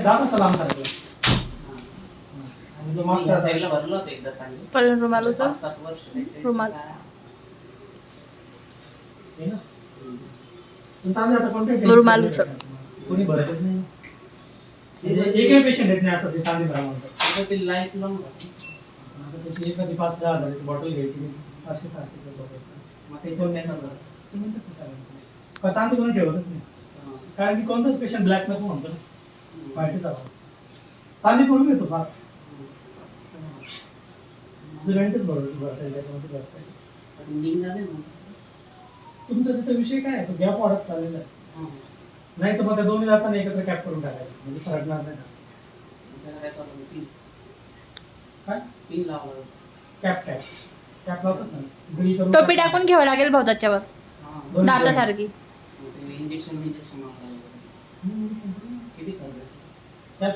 दाखव सलाम सारखं. आणि तो मागचा साईडला भरलं होतं एकदा चांगली. पण रुमालूचा 5-7 वर्ष त्याचे. रुमाल. आहे ना. पण चांगलं आता कोणत्या रुमालूचं. कोणी भरतच नाही. एकही पेशंट येत नाही असं ते चांदी भरा म्हणतात. आता ते लाईट लावून भरलं. आता त्याची एखादी 5-10 हजाराची बॉटल घ्यायची 500-600 बॉटलचं. मग ते कोण नाही करणार. सिमेंटच आहे सगळं. का चांदी कोणी ठेवतच नाही. कारण की कोणताच पेशंट ब्लॅक नको म्हणतो ना. व्हाईटच हवा. चांदी करून घेतो फार. सिमेंटच भरता त्याच्यामध्ये भरता येईल. आणि निघणार नाही मग. तुमचा तिथं विषय काय आहे? तो गॅप वाढत चाललेला आहे. नाही तर मग त्या दोन्ही जाताना एकत्र कॅप करून टाकायचं म्हणजे सरकणार नाही ना. त्याला काय करावं? काय पिन लावलं. कॅप कॅप कॅप लावतात ना गळी करून टोपी टाकून घ्यावं लागेल भाऊ त्याच्यावर दोन्ही दातासारखी. इंजेक्शन मारावं. किती खर्च? कॅप